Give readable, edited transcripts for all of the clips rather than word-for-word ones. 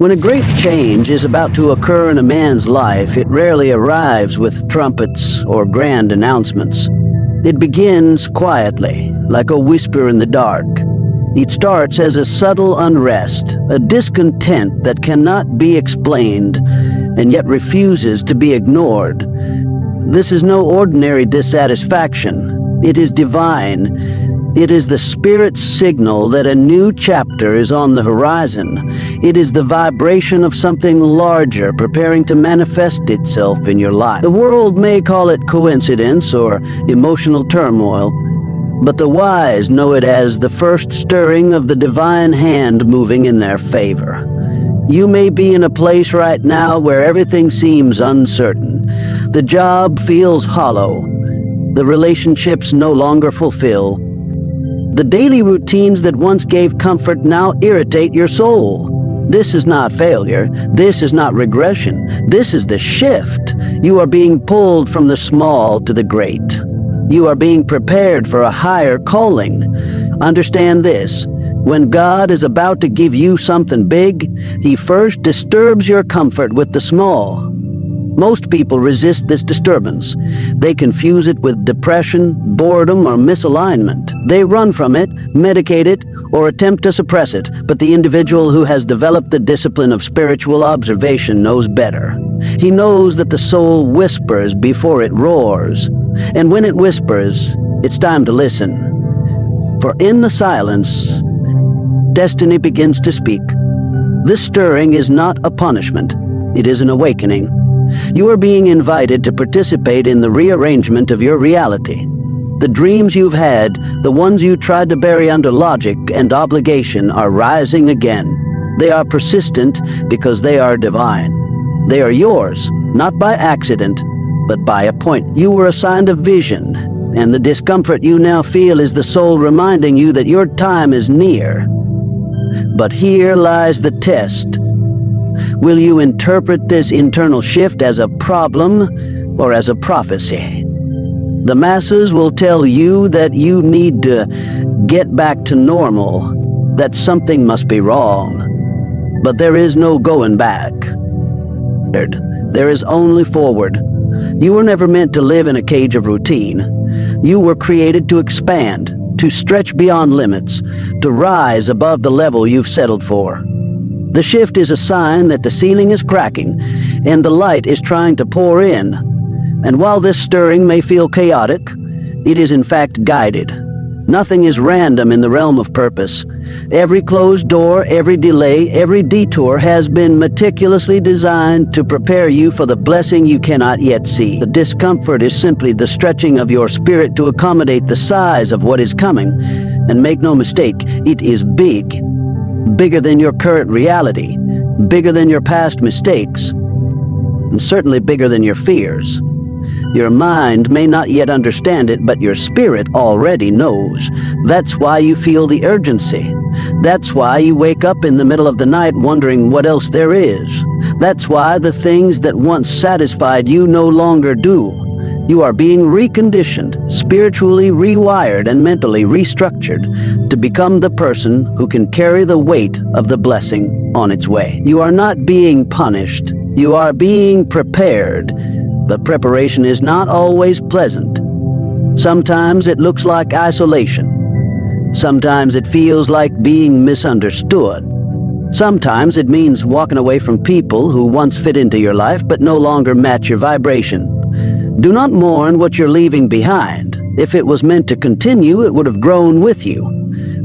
When a great change is about to occur in a man's life, it rarely arrives with trumpets or grand announcements. It begins quietly, like a whisper in the dark. It starts as a subtle unrest, a discontent that cannot be explained and yet refuses to be ignored. This is no ordinary dissatisfaction. It is divine. It is the Spirit's signal that a new chapter is on the horizon. It is the vibration of something larger preparing to manifest itself in your life. The world may call it coincidence or emotional turmoil, but the wise know it as the first stirring of the divine hand moving in their favor. You may be in a place right now where everything seems uncertain. The job feels hollow. The relationships no longer fulfill. The daily routines that once gave comfort now irritate your soul. This is not failure. This is not regression. This is the shift. You are being pulled from the small to the great. You are being prepared for a higher calling. Understand this. When God is about to give you something big, He first disturbs your comfort with the small. Most people resist this disturbance. They confuse it with depression, boredom, or misalignment. They run from it, medicate it, or attempt to suppress it, but the individual who has developed the discipline of spiritual observation knows better. He knows that the soul whispers before it roars, and when it whispers, it's time to listen. For in the silence, destiny begins to speak. This stirring is not a punishment. It is an awakening. You are being invited to participate in the rearrangement of your reality. The dreams you've had, the ones you tried to bury under logic and obligation, are rising again. They are persistent because they are divine. They are yours, not by accident, but by appointment. You were assigned a vision, and the discomfort you now feel is the soul reminding you that your time is near. But here lies the test. Will you interpret this internal shift as a problem or as a prophecy? The masses will tell you that you need to get back to normal, that something must be wrong. But there is no going back. There is only forward. You were never meant to live in a cage of routine. You were created to expand, to stretch beyond limits, to rise above the level you've settled for. The shift is a sign that the ceiling is cracking and the light is trying to pour in. And while this stirring may feel chaotic, it is in fact guided. Nothing is random in the realm of purpose. Every closed door, every delay, every detour has been meticulously designed to prepare you for the blessing you cannot yet see. The discomfort is simply the stretching of your spirit to accommodate the size of what is coming. And make no mistake, it is big. Bigger than your current reality, bigger than your past mistakes, and certainly bigger than your fears. Your mind may not yet understand it, but your spirit already knows. That's why you feel the urgency. That's why you wake up in the middle of the night wondering what else there is. That's why the things that once satisfied you no longer do. You are being reconditioned, spiritually rewired, and mentally restructured to become the person who can carry the weight of the blessing on its way. You are not being punished. You are being prepared. But preparation is not always pleasant. Sometimes it looks like isolation. Sometimes it feels like being misunderstood. Sometimes it means walking away from people who once fit into your life but no longer match your vibration. Do not mourn what you're leaving behind. If it was meant to continue, it would have grown with you.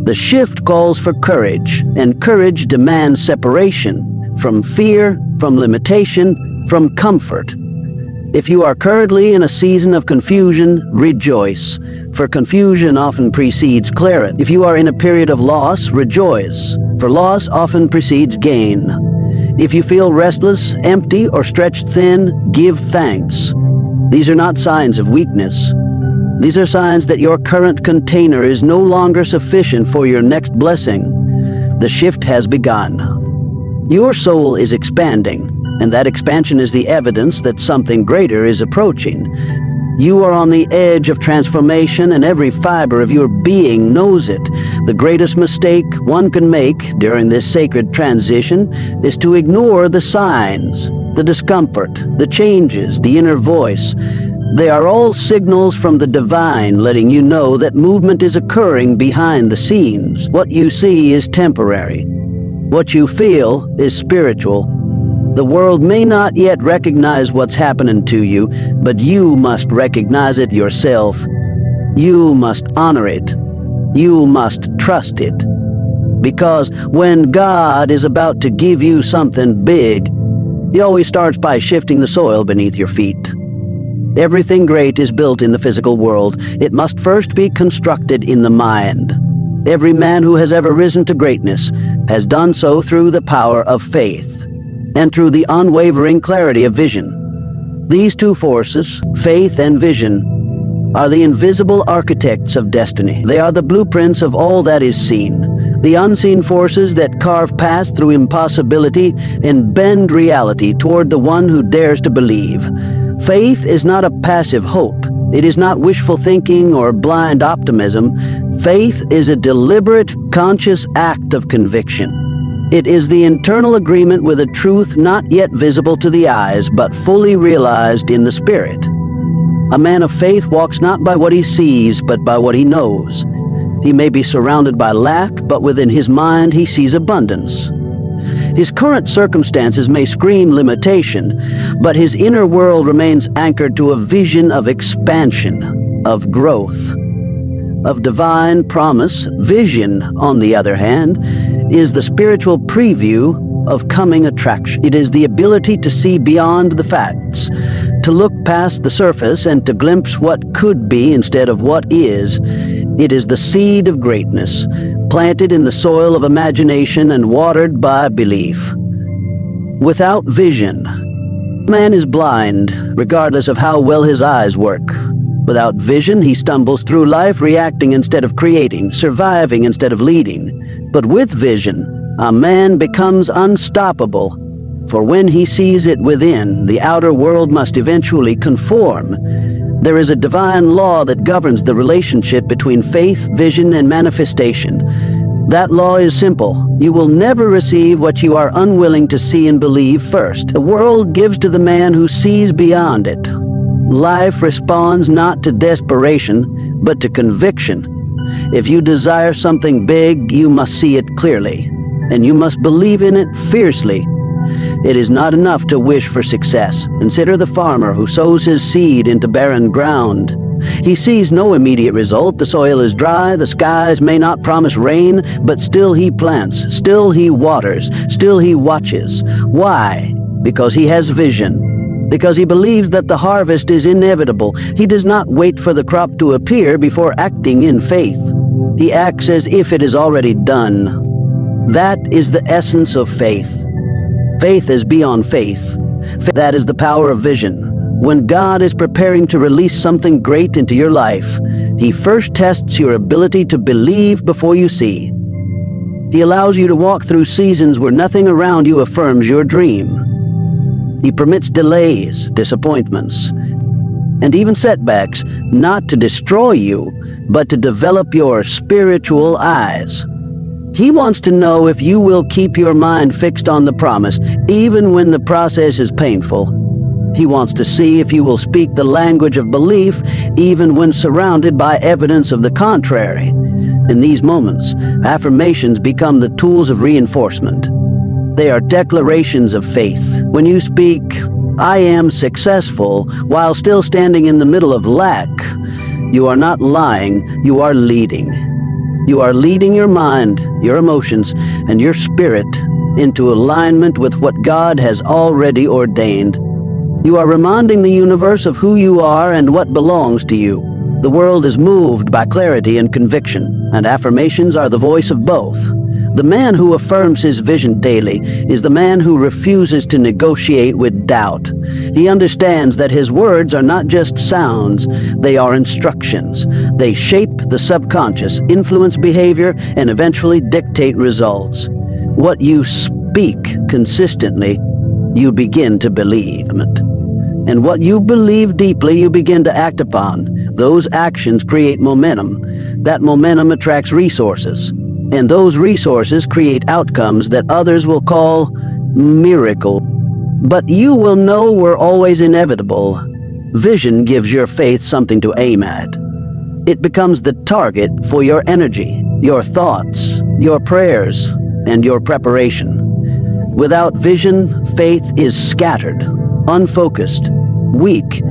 The shift calls for courage, and courage demands separation from fear, from limitation, from comfort. If you are currently in a season of confusion, rejoice, for confusion often precedes clarity. If you are in a period of loss, rejoice, for loss often precedes gain. If you feel restless, empty, or stretched thin, give thanks. These are not signs of weakness. These are signs that your current container is no longer sufficient for your next blessing. The shift has begun. Your soul is expanding, and that expansion is the evidence that something greater is approaching. You are on the edge of transformation, and every fiber of your being knows it. The greatest mistake one can make during this sacred transition is to ignore the signs, the discomfort, the changes, the inner voice. They are all signals from the divine letting you know that movement is occurring behind the scenes. What you see is temporary. What you feel is spiritual. The world may not yet recognize what's happening to you, but you must recognize it yourself. You must honor it. You must trust it. Because when God is about to give you something big, He always starts by shifting the soil beneath your feet. Everything great is built in the physical world. It must first be constructed in the mind. Every man who has ever risen to greatness has done so through the power of faith and through the unwavering clarity of vision. These two forces, faith and vision, are the invisible architects of destiny. They are the blueprints of all that is seen, the unseen forces that carve paths through impossibility and bend reality toward the one who dares to believe. Faith is not a passive hope. It is not wishful thinking or blind optimism. Faith is a deliberate, conscious act of conviction. It is the internal agreement with a truth not yet visible to the eyes, but fully realized in the spirit. A man of faith walks not by what he sees, but by what he knows. He may be surrounded by lack, but within his mind he sees abundance. His current circumstances may scream limitation, but his inner world remains anchored to a vision of expansion, of growth, of divine promise. Vision, on the other hand, is the spiritual preview of coming attraction. It is the ability to see beyond the facts, to look past the surface and to glimpse what could be instead of what is. It is the seed of greatness, planted in the soil of imagination and watered by belief. Without vision, man is blind, regardless of how well his eyes work. Without vision, he stumbles through life reacting instead of creating, surviving instead of leading. But with vision, a man becomes unstoppable. For when he sees it within, the outer world must eventually conform. There is a divine law that governs the relationship between faith, vision, and manifestation. That law is simple. You will never receive what you are unwilling to see and believe first. The world gives to the man who sees beyond it. Life responds not to desperation, but to conviction. If you desire something big, you must see it clearly, and you must believe in it fiercely. It is not enough to wish for success. Consider the farmer who sows his seed into barren ground. He sees no immediate result. The soil is dry, the skies may not promise rain, but still he plants, still he waters, still he watches. Why? Because he has vision. Because he believes that the harvest is inevitable. He does not wait for the crop to appear before acting in faith. He acts as if it is already done. That is the essence of faith. Faith is beyond faith. That is the power of vision. When God is preparing to release something great into your life, He first tests your ability to believe before you see. He allows you to walk through seasons where nothing around you affirms your dream. He permits delays, disappointments, and even setbacks, not to destroy you, but to develop your spiritual eyes. He wants to know if you will keep your mind fixed on the promise, even when the process is painful. He wants to see if you will speak the language of belief, even when surrounded by evidence of the contrary. In these moments, affirmations become the tools of reinforcement. They are declarations of faith. When you speak, "I am successful," while still standing in the middle of lack, you are not lying, you are leading. You are leading your mind, your emotions, and your spirit into alignment with what God has already ordained. You are reminding the universe of who you are and what belongs to you. The world is moved by clarity and conviction, and affirmations are the voice of both. The man who affirms his vision daily is the man who refuses to negotiate with doubt. He understands that his words are not just sounds, they are instructions. They shape the subconscious, influence behavior, and eventually dictate results. What you speak consistently, you begin to believe. And what you believe deeply, you begin to act upon. Those actions create momentum. That momentum attracts resources. And those resources create outcomes that others will call miracle. But you will know were always inevitable. Vision gives your faith something to aim at. It becomes the target for your energy, your thoughts, your prayers, and your preparation. Without vision, faith is scattered, unfocused, weak.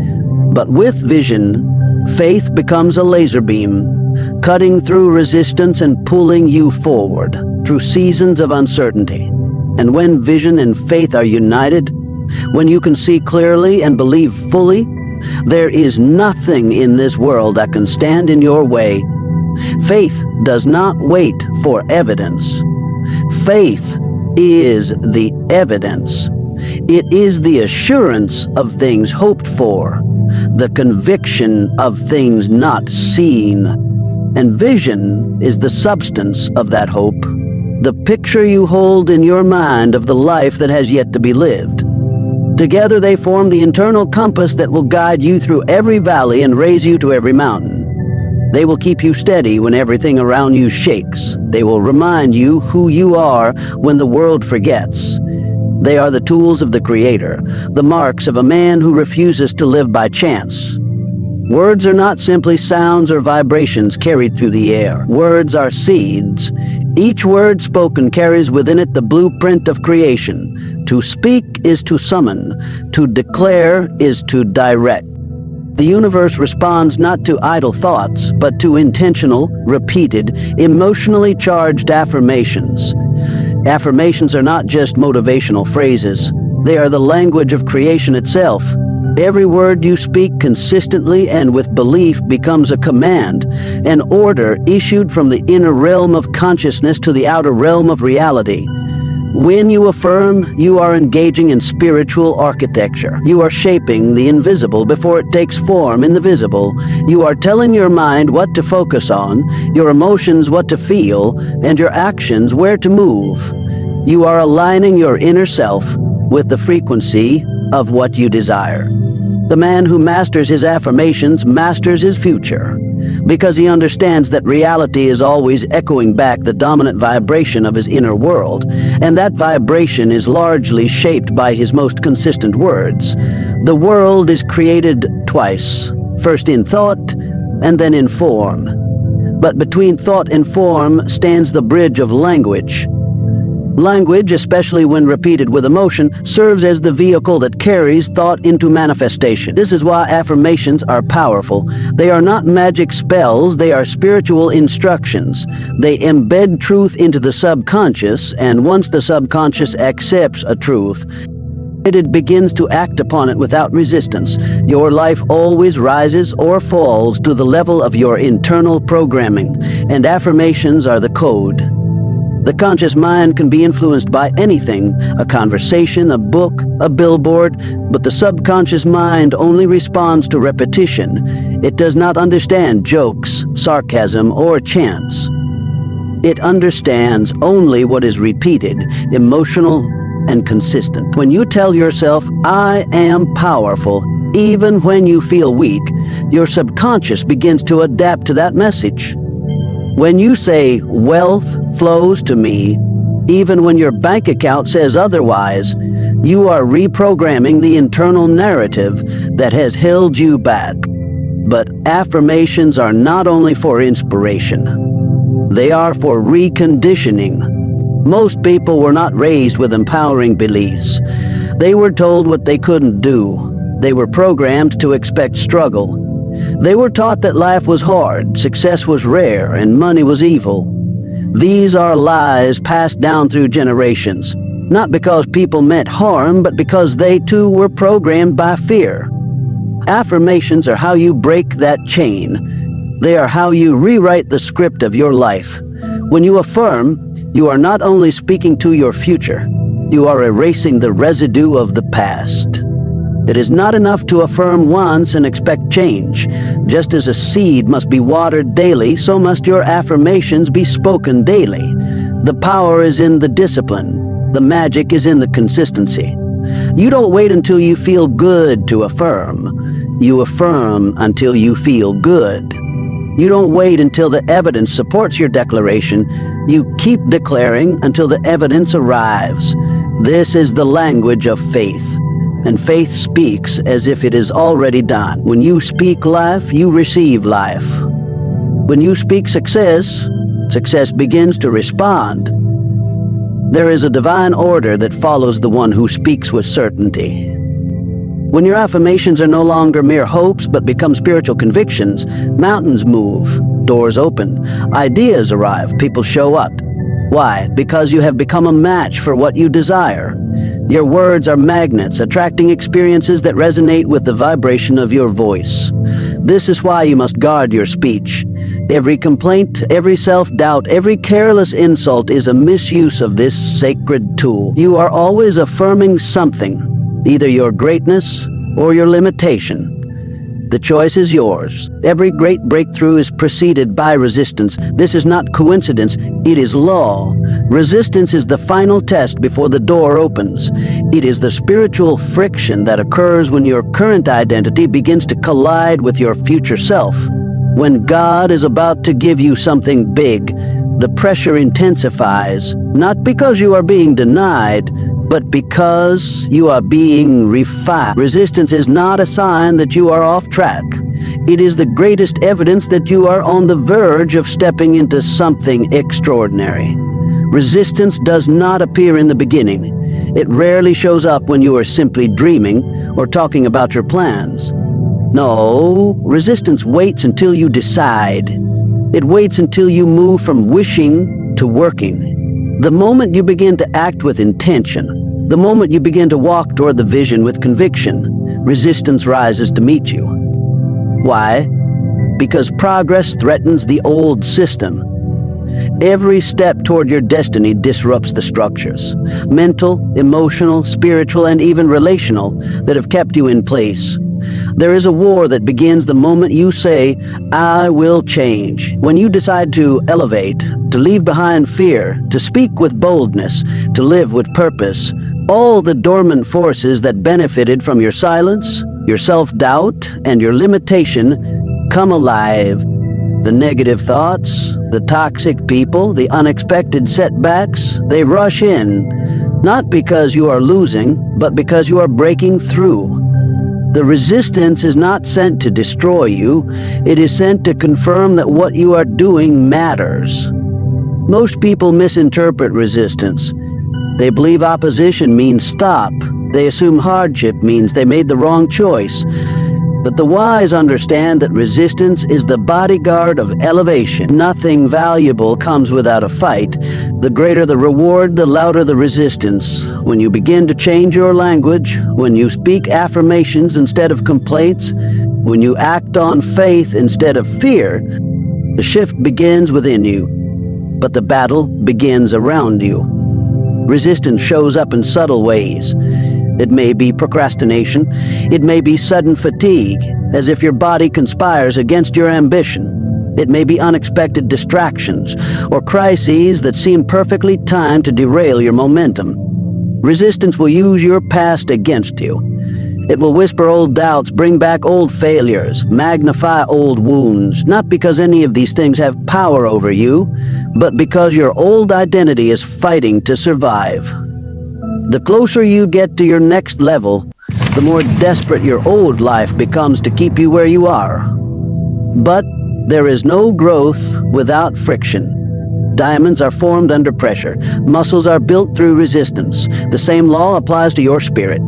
But with vision, faith becomes a laser beam, cutting through resistance and pulling you forward through seasons of uncertainty. And when vision and faith are united, when you can see clearly and believe fully, there is nothing in this world that can stand in your way. Faith does not wait for evidence. Faith is the evidence. It is the assurance of things hoped for, the conviction of things not seen. And vision is the substance of that hope, the picture you hold in your mind of the life that has yet to be lived. Together they form the internal compass that will guide you through every valley and raise you to every mountain. They will keep you steady when everything around you shakes. They will remind you who you are when the world forgets. They are the tools of the Creator, the marks of a man who refuses to live by chance. Words are not simply sounds or vibrations carried through the air. Words are seeds. Each word spoken carries within it the blueprint of creation. To speak is to summon. To declare is to direct. The universe responds not to idle thoughts, but to intentional, repeated, emotionally charged affirmations. Affirmations are not just motivational phrases. They are the language of creation itself. Every word you speak consistently and with belief becomes a command, an order issued from the inner realm of consciousness to the outer realm of reality. When you affirm, you are engaging in spiritual architecture. You are shaping the invisible before it takes form in the visible. You are telling your mind what to focus on, your emotions what to feel, and your actions where to move. You are aligning your inner self with the frequency of what you desire. The man who masters his affirmations masters his future, because he understands that reality is always echoing back the dominant vibration of his inner world, and that vibration is largely shaped by his most consistent words. The world is created twice, first in thought and then in form. But between thought and form stands the bridge of language. Language, especially when repeated with emotion, serves as the vehicle that carries thought into manifestation. This is why affirmations are powerful. They are not magic spells, they are spiritual instructions. They embed truth into the subconscious, and once the subconscious accepts a truth, it begins to act upon it without resistance. Your life always rises or falls to the level of your internal programming, and affirmations are the code. The conscious mind can be influenced by anything, a conversation, a book, a billboard, but the subconscious mind only responds to repetition. It does not understand jokes, sarcasm, or chants. It understands only what is repeated, emotional, and consistent. When you tell yourself, "I am powerful," even when you feel weak, your subconscious begins to adapt to that message. When you say, "Wealth flows to me," even when your bank account says otherwise, you are reprogramming the internal narrative that has held you back. But affirmations are not only for inspiration, they are for reconditioning. Most people were not raised with empowering beliefs. They were told what they couldn't do. They were programmed to expect struggle. They were taught that life was hard, success was rare, and money was evil. These are lies passed down through generations, not because people meant harm, but because they too were programmed by fear. Affirmations are how you break that chain. They are how you rewrite the script of your life. When you affirm, you are not only speaking to your future, you are erasing the residue of the past. It is not enough to affirm once and expect change. Just as a seed must be watered daily, so must your affirmations be spoken daily. The power is in the discipline. The magic is in the consistency. You don't wait until you feel good to affirm. You affirm until you feel good. You don't wait until the evidence supports your declaration. You keep declaring until the evidence arrives. This is the language of faith, and faith speaks as if it is already done. When you speak life, you receive life. When you speak success, success begins to respond. There is a divine order that follows the one who speaks with certainty. When your affirmations are no longer mere hopes but become spiritual convictions, mountains move, doors open, ideas arrive, people show up. Why? Because you have become a match for what you desire. Your words are magnets, attracting experiences that resonate with the vibration of your voice. This is why you must guard your speech. Every complaint, every self-doubt, every careless insult is a misuse of this sacred tool. You are always affirming something, either your greatness or your limitation. The choice is yours. Every great breakthrough is preceded by resistance. This is not coincidence, it is law. Resistance is the final test before the door opens. It is the spiritual friction that occurs when your current identity begins to collide with your future self. When God is about to give you something big, the pressure intensifies, not because you are being denied, but because you are being refined. Resistance is not a sign that you are off track. It is the greatest evidence that you are on the verge of stepping into something extraordinary. Resistance does not appear in the beginning. It rarely shows up when you are simply dreaming or talking about your plans. No, resistance waits until you decide. It waits until you move from wishing to working. The moment you begin to act with intention, the moment you begin to walk toward the vision with conviction, resistance rises to meet you. Why? Because progress threatens the old system. Every step toward your destiny disrupts the structures, mental, emotional, spiritual, and even relational, that have kept you in place. There is a war that begins the moment you say, I will change. When you decide to elevate, to leave behind fear, to speak with boldness, to live with purpose, all the dormant forces that benefited from your silence, your self-doubt, and your limitation come alive. The negative thoughts, the toxic people, the unexpected setbacks, they rush in, not because you are losing, but because you are breaking through. The resistance is not sent to destroy you. It is sent to confirm that what you are doing matters. Most people misinterpret resistance. They believe opposition means stop. They assume hardship means they made the wrong choice. But the wise understand that resistance is the bodyguard of elevation. Nothing valuable comes without a fight. The greater the reward, the louder the resistance. When you begin to change your language, when you speak affirmations instead of complaints, when you act on faith instead of fear, the shift begins within you, but the battle begins around you. Resistance shows up in subtle ways. It may be procrastination. It may be sudden fatigue, as if your body conspires against your ambition. It may be unexpected distractions or crises that seem perfectly timed to derail your momentum. Resistance will use your past against you. It will whisper old doubts, bring back old failures, magnify old wounds, not because any of these things have power over you, but because your old identity is fighting to survive. The closer you get to your next level, the more desperate your old life becomes to keep you where you are. But there is no growth without friction. Diamonds are formed under pressure. Muscles are built through resistance. The same law applies to your spirit.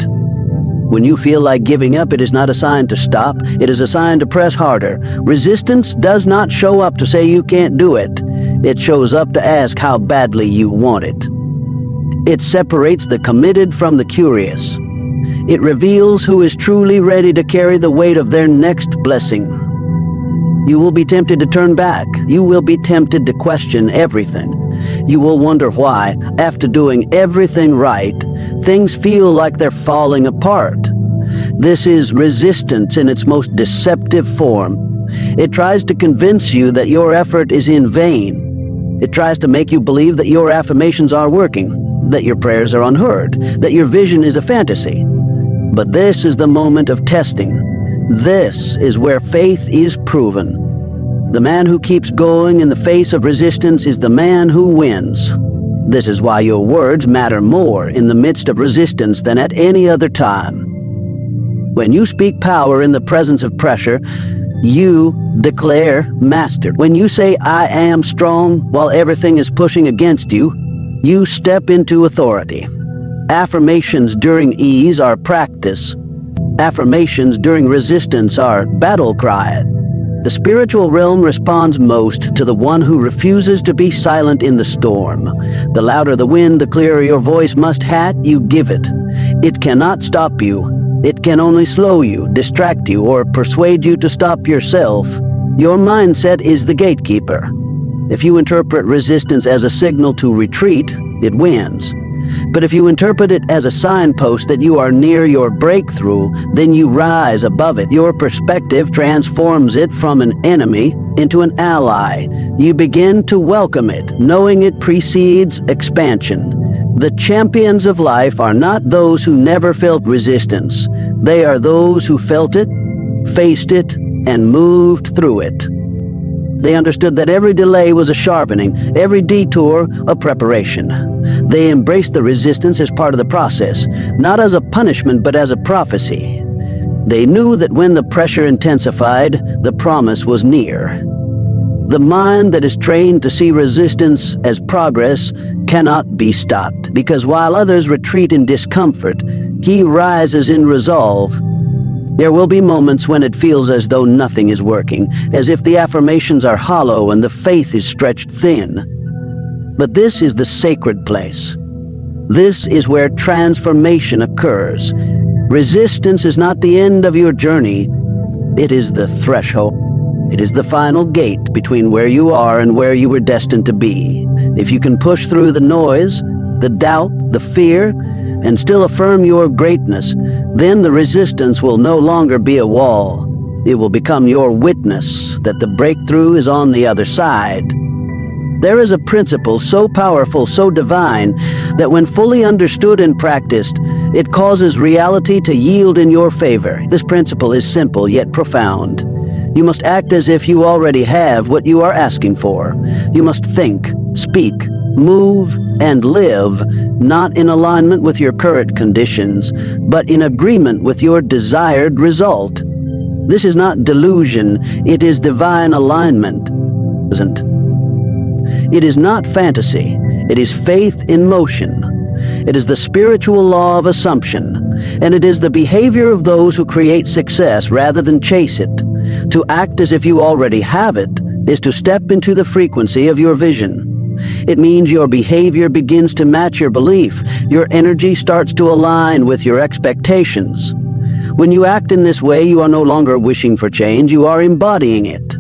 When you feel like giving up, it is not a sign to stop. It is a sign to press harder. Resistance does not show up to say you can't do it. It shows up to ask how badly you want it. It separates the committed from the curious. It reveals who is truly ready to carry the weight of their next blessing. You will be tempted to turn back. You will be tempted to question everything. You will wonder why, after doing everything right, things feel like they're falling apart. This is resistance in its most deceptive form. It tries to convince you that your effort is in vain. It tries to make you believe that your affirmations are working, that your prayers are unheard, that your vision is a fantasy. But this is the moment of testing. This is where faith is proven. The man who keeps going in the face of resistance is the man who wins. This is why your words matter more in the midst of resistance than at any other time. When you speak power in the presence of pressure, you declare mastery. When you say, "I am strong," while everything is pushing against you, you step into authority. Affirmations during ease are practice. Affirmations during resistance are battle cry. The spiritual realm responds most to the one who refuses to be silent in the storm. The louder the wind, the clearer your voice must hat you give it. It cannot stop you. It can only slow you, distract you, or persuade you to stop yourself. Your mindset is the gatekeeper. If you interpret resistance as a signal to retreat, it wins. But if you interpret it as a signpost that you are near your breakthrough, then you rise above it. Your perspective transforms it from an enemy into an ally. You begin to welcome it, knowing it precedes expansion. The champions of life are not those who never felt resistance. They are those who felt it, faced it, and moved through it. They understood that every delay was a sharpening, every detour a preparation. They embraced the resistance as part of the process, not as a punishment but as a prophecy. They knew that when the pressure intensified, the promise was near. The mind that is trained to see resistance as progress cannot be stopped, because while others retreat in discomfort, he rises in resolve. There will be moments when it feels as though nothing is working, as if the affirmations are hollow and the faith is stretched thin. But this is the sacred place. This is where transformation occurs. Resistance is not the end of your journey. It is the threshold. It is the final gate between where you are and where you were destined to be. If you can push through the noise, the doubt, the fear, and still affirm your greatness, then the resistance will no longer be a wall. It will become your witness that the breakthrough is on the other side. There is a principle so powerful, so divine, that when fully understood and practiced, it causes reality to yield in your favor. This principle is simple yet profound. You must act as if you already have what you are asking for. You must think, speak, move, and live, not in alignment with your current conditions, but in agreement with your desired result. This is not delusion, it is divine alignment. It is not fantasy, it is faith in motion. It is the spiritual law of assumption, and it is the behavior of those who create success rather than chase it. To act as if you already have it is to step into the frequency of your vision. It means your behavior begins to match your belief. Your energy starts to align with your expectations. When you act in this way, you are no longer wishing for change, you are embodying it.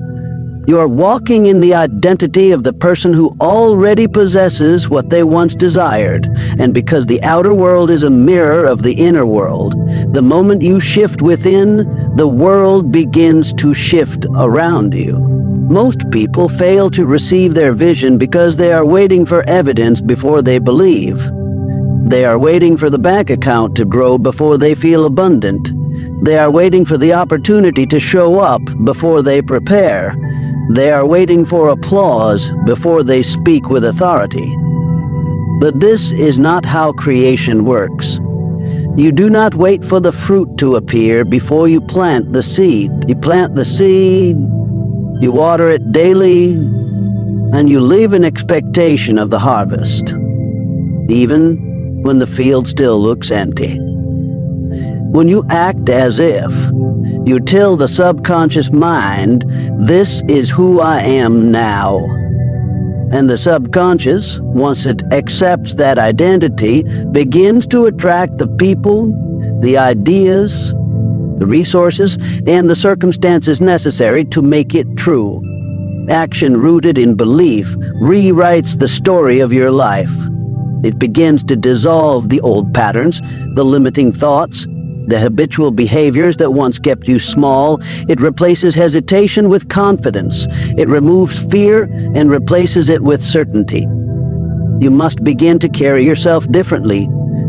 You are walking in the identity of the person who already possesses what they once desired. And because the outer world is a mirror of the inner world, the moment you shift within, the world begins to shift around you. Most people fail to receive their vision because they are waiting for evidence before they believe. They are waiting for the bank account to grow before they feel abundant. They are waiting for the opportunity to show up before they prepare. They are waiting for applause before they speak with authority. But this is not how creation works. You do not wait for the fruit to appear before you plant the seed. You plant the seed, you water it daily, and you live in expectation of the harvest, even when the field still looks empty. When you act as if, you tell the subconscious mind, "This is who I am now." And the subconscious, once it accepts that identity, begins to attract the people, the ideas, the resources, and the circumstances necessary to make it true. Action rooted in belief rewrites the story of your life. It begins to dissolve the old patterns, the limiting thoughts, the habitual behaviors that once kept you small. It replaces hesitation with confidence. It removes fear and replaces it with certainty. You must begin to carry yourself differently.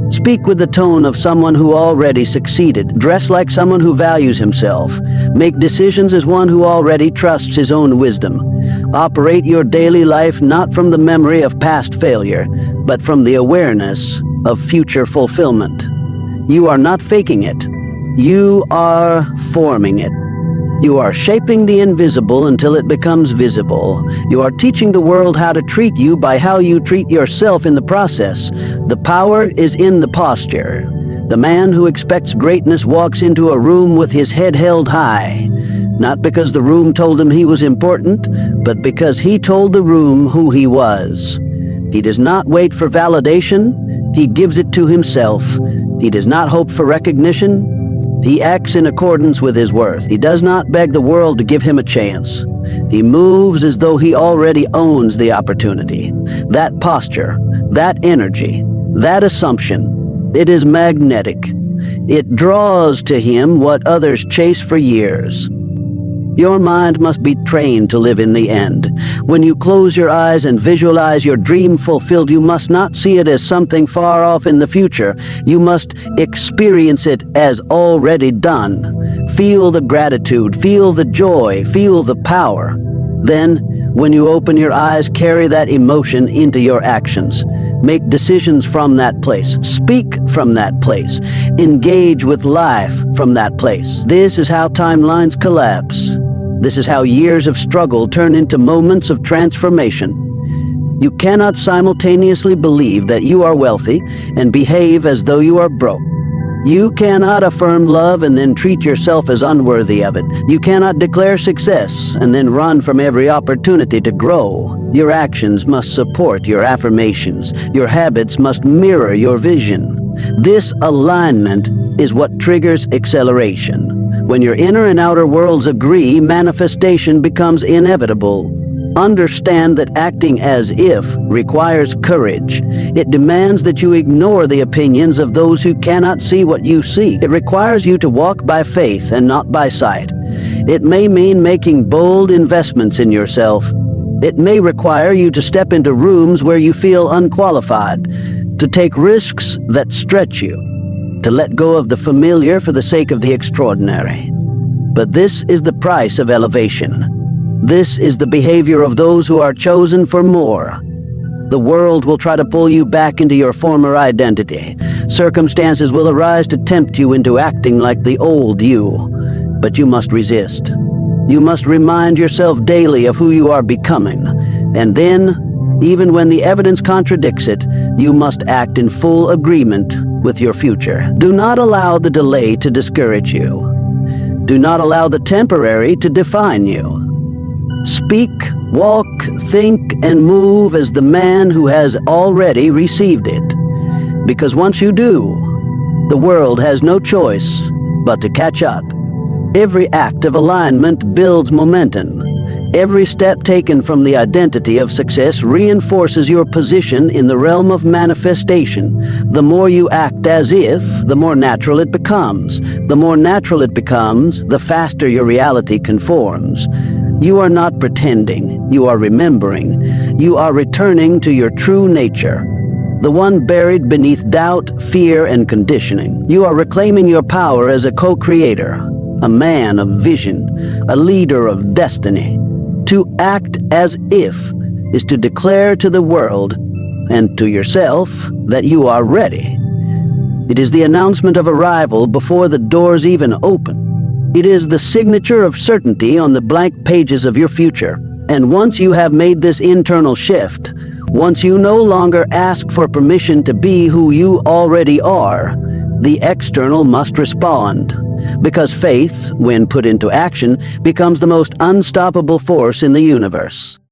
Speak with the tone of someone who already succeeded. Dress like someone who values himself. Make decisions as one who already trusts his own wisdom. Operate your daily life not from the memory of past failure, but from the awareness of future fulfillment. You are not faking it. You are forming it. You are shaping the invisible until it becomes visible. You are teaching the world how to treat you by how you treat yourself in the process. The power is in the posture. The man who expects greatness walks into a room with his head held high, not because the room told him he was important, but because he told the room who he was. He does not wait for validation. He gives it to himself. He does not hope for recognition. He acts in accordance with his worth. He does not beg the world to give him a chance. He moves as though he already owns the opportunity. That posture, that energy, that assumption, it is magnetic. It draws to him what others chase for years. Your mind must be trained to live in the end. When you close your eyes and visualize your dream fulfilled, you must not see it as something far off in the future. You must experience it as already done. Feel the gratitude, feel the joy, feel the power. Then, when you open your eyes, carry that emotion into your actions. Make decisions from that place. Speak from that place. Engage with life from that place. This is how timelines collapse. This is how years of struggle turn into moments of transformation. You cannot simultaneously believe that you are wealthy and behave as though you are broke. You cannot affirm love and then treat yourself as unworthy of it. You cannot declare success and then run from every opportunity to grow. Your actions must support your affirmations. Your habits must mirror your vision. This alignment is what triggers acceleration. When your inner and outer worlds agree, manifestation becomes inevitable. Understand that acting as if requires courage. It demands that you ignore the opinions of those who cannot see what you see. It requires you to walk by faith and not by sight. It may mean making bold investments in yourself. It may require you to step into rooms where you feel unqualified, to take risks that stretch you, to let go of the familiar for the sake of the extraordinary. But this is the price of elevation. This is the behavior of those who are chosen for more. The world will try to pull you back into your former identity. Circumstances will arise to tempt you into acting like the old you. But you must resist. You must remind yourself daily of who you are becoming. And then, even when the evidence contradicts it, you must act in full agreement with your future. Do not allow the delay to discourage you. Do not allow the temporary to define you. Speak, walk, think, and move as the man who has already received it. Because once you do, the world has no choice but to catch up. Every act of alignment builds momentum. Every step taken from the identity of success reinforces your position in the realm of manifestation. The more you act as if, the more natural it becomes. The more natural it becomes, the faster your reality conforms. You are not pretending. You are remembering. You are returning to your true nature, the one buried beneath doubt, fear, and conditioning. You are reclaiming your power as a co-creator, a man of vision, a leader of destiny. To act as if is to declare to the world and to yourself that you are ready. It is the announcement of arrival before the doors even open. It is the signature of certainty on the blank pages of your future. And once you have made this internal shift, once you no longer ask for permission to be who you already are, the external must respond. Because faith, when put into action, becomes the most unstoppable force in the universe.